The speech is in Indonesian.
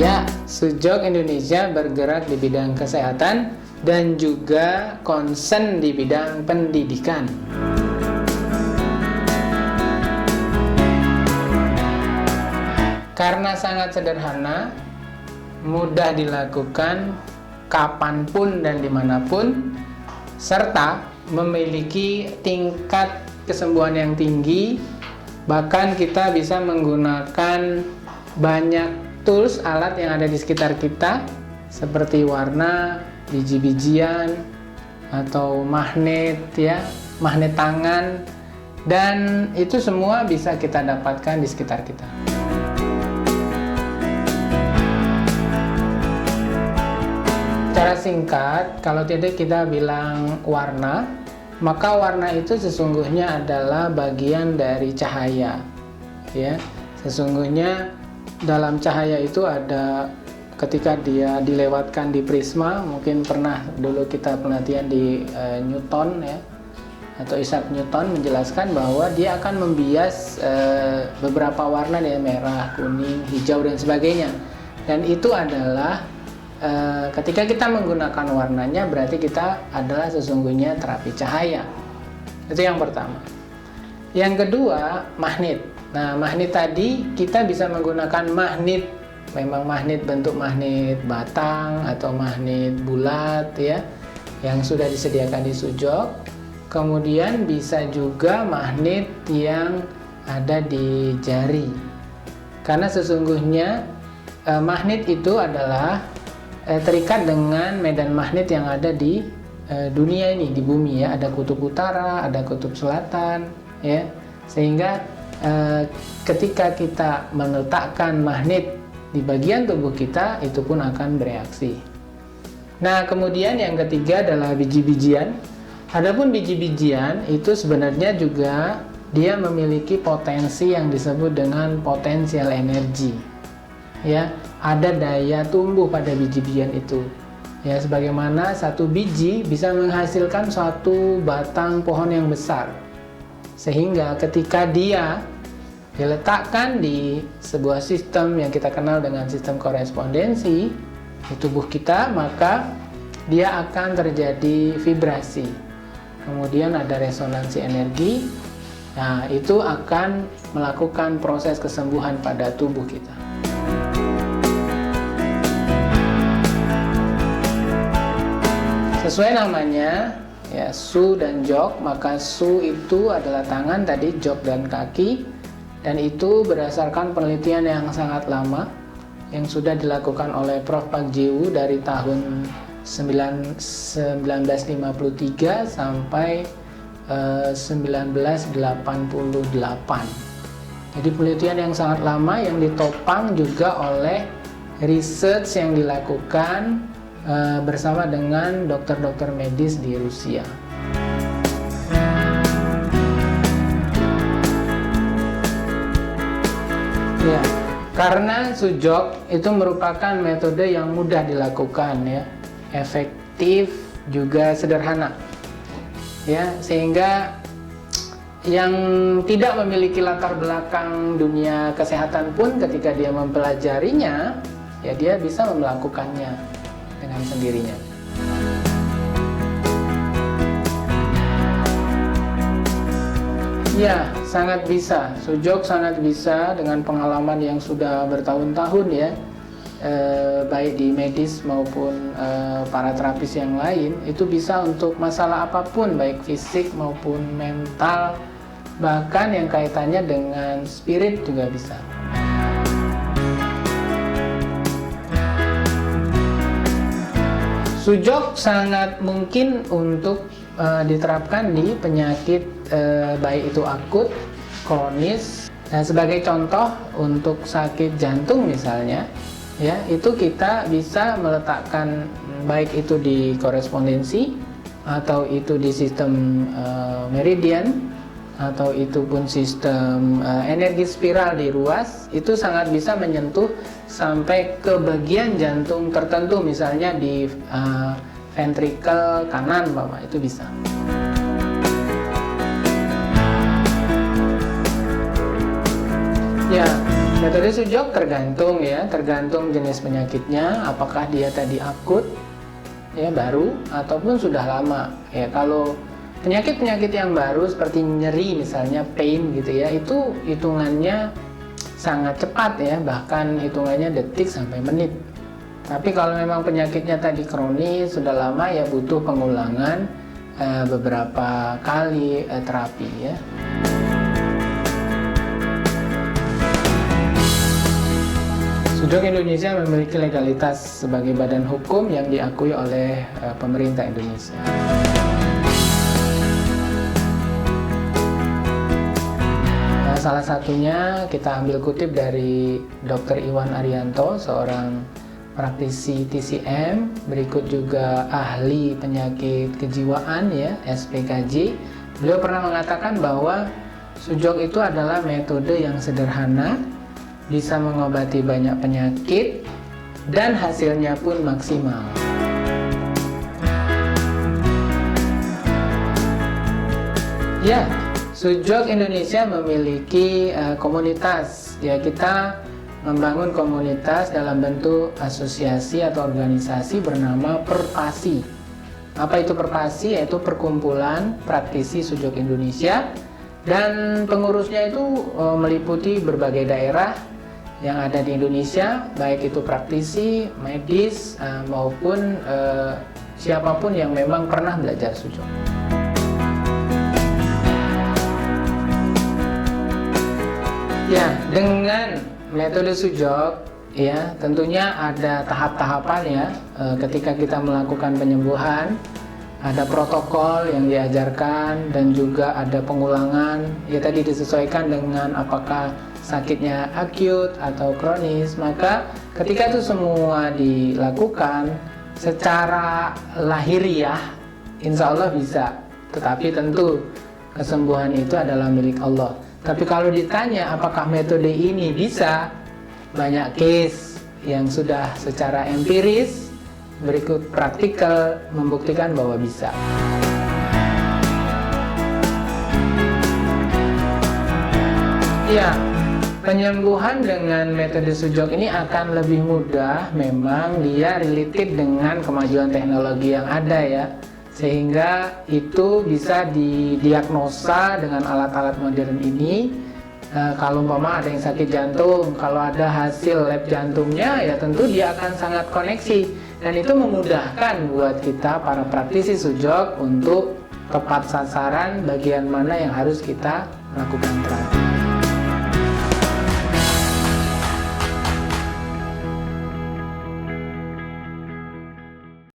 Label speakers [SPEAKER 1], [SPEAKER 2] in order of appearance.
[SPEAKER 1] Ya, Sujok Indonesia bergerak di bidang kesehatan dan juga concern di bidang pendidikan. Karena sangat sederhana, mudah dilakukan kapanpun dan dimanapun, serta memiliki tingkat kesembuhan yang tinggi. Bahkan kita bisa menggunakan banyak tools, alat yang ada di sekitar kita, seperti warna, biji-bijian, atau magnet, ya, magnet tangan, dan itu semua bisa kita dapatkan di sekitar kita. Secara singkat, kalau tidak kita bilang warna, maka warna itu sesungguhnya adalah bagian dari cahaya. Ya, sesungguhnya dalam cahaya itu ada, ketika dia dilewatkan di prisma, mungkin pernah dulu kita pelatihan di Newton, ya, atau Isaac Newton menjelaskan bahwa dia akan membias beberapa warna, ya, merah, kuning, hijau, dan sebagainya. Dan itu adalah ketika kita menggunakan warnanya, berarti kita adalah sesungguhnya terapi cahaya. Itu yang pertama. Yang kedua, magnet. Nah, magnet tadi kita bisa menggunakan magnet, memang magnet bentuk magnet batang atau magnet bulat, ya, yang sudah disediakan di Sujok. Kemudian bisa juga magnet yang ada di jari. Karena sesungguhnya magnet itu adalah terikat dengan medan magnet yang ada di dunia ini, di bumi, ya. Ada kutub utara, ada kutub selatan, ya. Sehingga ketika kita meletakkan magnet di bagian tubuh kita, itu pun akan bereaksi. Nah, kemudian yang ketiga adalah biji-bijian. Adapun biji-bijian itu sebenarnya juga dia memiliki potensi yang disebut dengan potensial energi. Ya, ada daya tumbuh pada biji-bijian itu. Ya, sebagaimana satu biji bisa menghasilkan suatu batang pohon yang besar. Sehingga ketika dia diletakkan di sebuah sistem yang kita kenal dengan sistem korespondensi di tubuh kita, maka dia akan terjadi vibrasi. Kemudian ada resonansi energi. Nah, itu akan melakukan proses kesembuhan pada tubuh kita. Sesuai namanya, ya, Su dan Jok, maka Su itu adalah tangan tadi, Jok dan kaki, dan itu berdasarkan penelitian yang sangat lama yang sudah dilakukan oleh Prof. Pak Jiwoo dari tahun 1953 sampai 1988. Jadi penelitian yang sangat lama yang ditopang juga oleh research yang dilakukan bersama dengan dokter-dokter medis di Rusia. Ya, karena Sujok itu merupakan metode yang mudah dilakukan, ya, efektif, juga sederhana, ya, sehingga yang tidak memiliki latar belakang dunia kesehatan pun ketika dia mempelajarinya, ya, dia bisa melakukannya dengan sendirinya. Ya, sangat bisa. Sujok sangat bisa dengan pengalaman yang sudah bertahun-tahun, ya, baik di medis maupun para terapis yang lain, itu bisa untuk masalah apapun, baik fisik maupun mental, bahkan yang kaitannya dengan spirit juga bisa. Sujok sangat mungkin untuk diterapkan di penyakit baik itu akut, kronis. Nah, sebagai contoh untuk sakit jantung misalnya, ya, itu kita bisa meletakkan baik itu di korespondensi atau itu di sistem meridian atau itu pun sistem energi spiral di ruas, itu sangat bisa menyentuh sampai ke bagian jantung tertentu, misalnya di ventrikel kanan, Bapak, itu bisa. Ya, Metode sujok tergantung jenis penyakitnya, apakah dia tadi akut, ya baru, ataupun sudah lama. Ya kalau penyakit-penyakit yang baru seperti nyeri misalnya, pain gitu ya, itu hitungannya sangat cepat ya, bahkan hitungannya detik sampai menit. Tapi kalau memang penyakitnya tadi kronis, sudah lama, ya butuh pengulangan beberapa kali terapi ya. Sujok Indonesia memiliki legalitas sebagai badan hukum yang diakui oleh pemerintah Indonesia. Salah satunya kita ambil kutip dari Dr. Iwan Arianto, seorang praktisi TCM, berikut juga ahli penyakit kejiwaan ya, SPKJ. Beliau pernah mengatakan bahwa sujok itu adalah metode yang sederhana, bisa mengobati banyak penyakit, dan hasilnya pun maksimal. Ya, Sujok Indonesia memiliki komunitas. Ya, kita membangun komunitas dalam bentuk asosiasi atau organisasi bernama Perpasi. Apa itu Perpasi? Yaitu perkumpulan praktisi sujok Indonesia, dan pengurusnya itu meliputi berbagai daerah yang ada di Indonesia, baik itu praktisi, medis, maupun siapapun yang memang pernah belajar sujok. Ya, dengan metode sujok, ya tentunya ada tahap-tahapan ya. Ketika kita melakukan penyembuhan, ada protokol yang diajarkan dan juga ada pengulangan. Ya tadi disesuaikan dengan apakah sakitnya akut atau kronis. Maka ketika itu semua dilakukan secara lahiriah, insya Allah bisa. Tetapi tentu kesembuhan itu adalah milik Allah. Tapi kalau ditanya apakah metode ini bisa, banyak case yang sudah secara empiris berikut praktikal membuktikan bahwa bisa. Ya, penyembuhan dengan metode sujok ini akan lebih mudah, memang dia related dengan kemajuan teknologi yang ada ya. Sehingga itu bisa didiagnosa dengan alat-alat modern ini. Kalau umpama ada yang sakit jantung, kalau ada hasil lab jantungnya, ya tentu dia akan sangat koneksi. Dan itu memudahkan buat kita para praktisi sujok untuk tepat sasaran bagian mana yang harus kita lakukan terapi.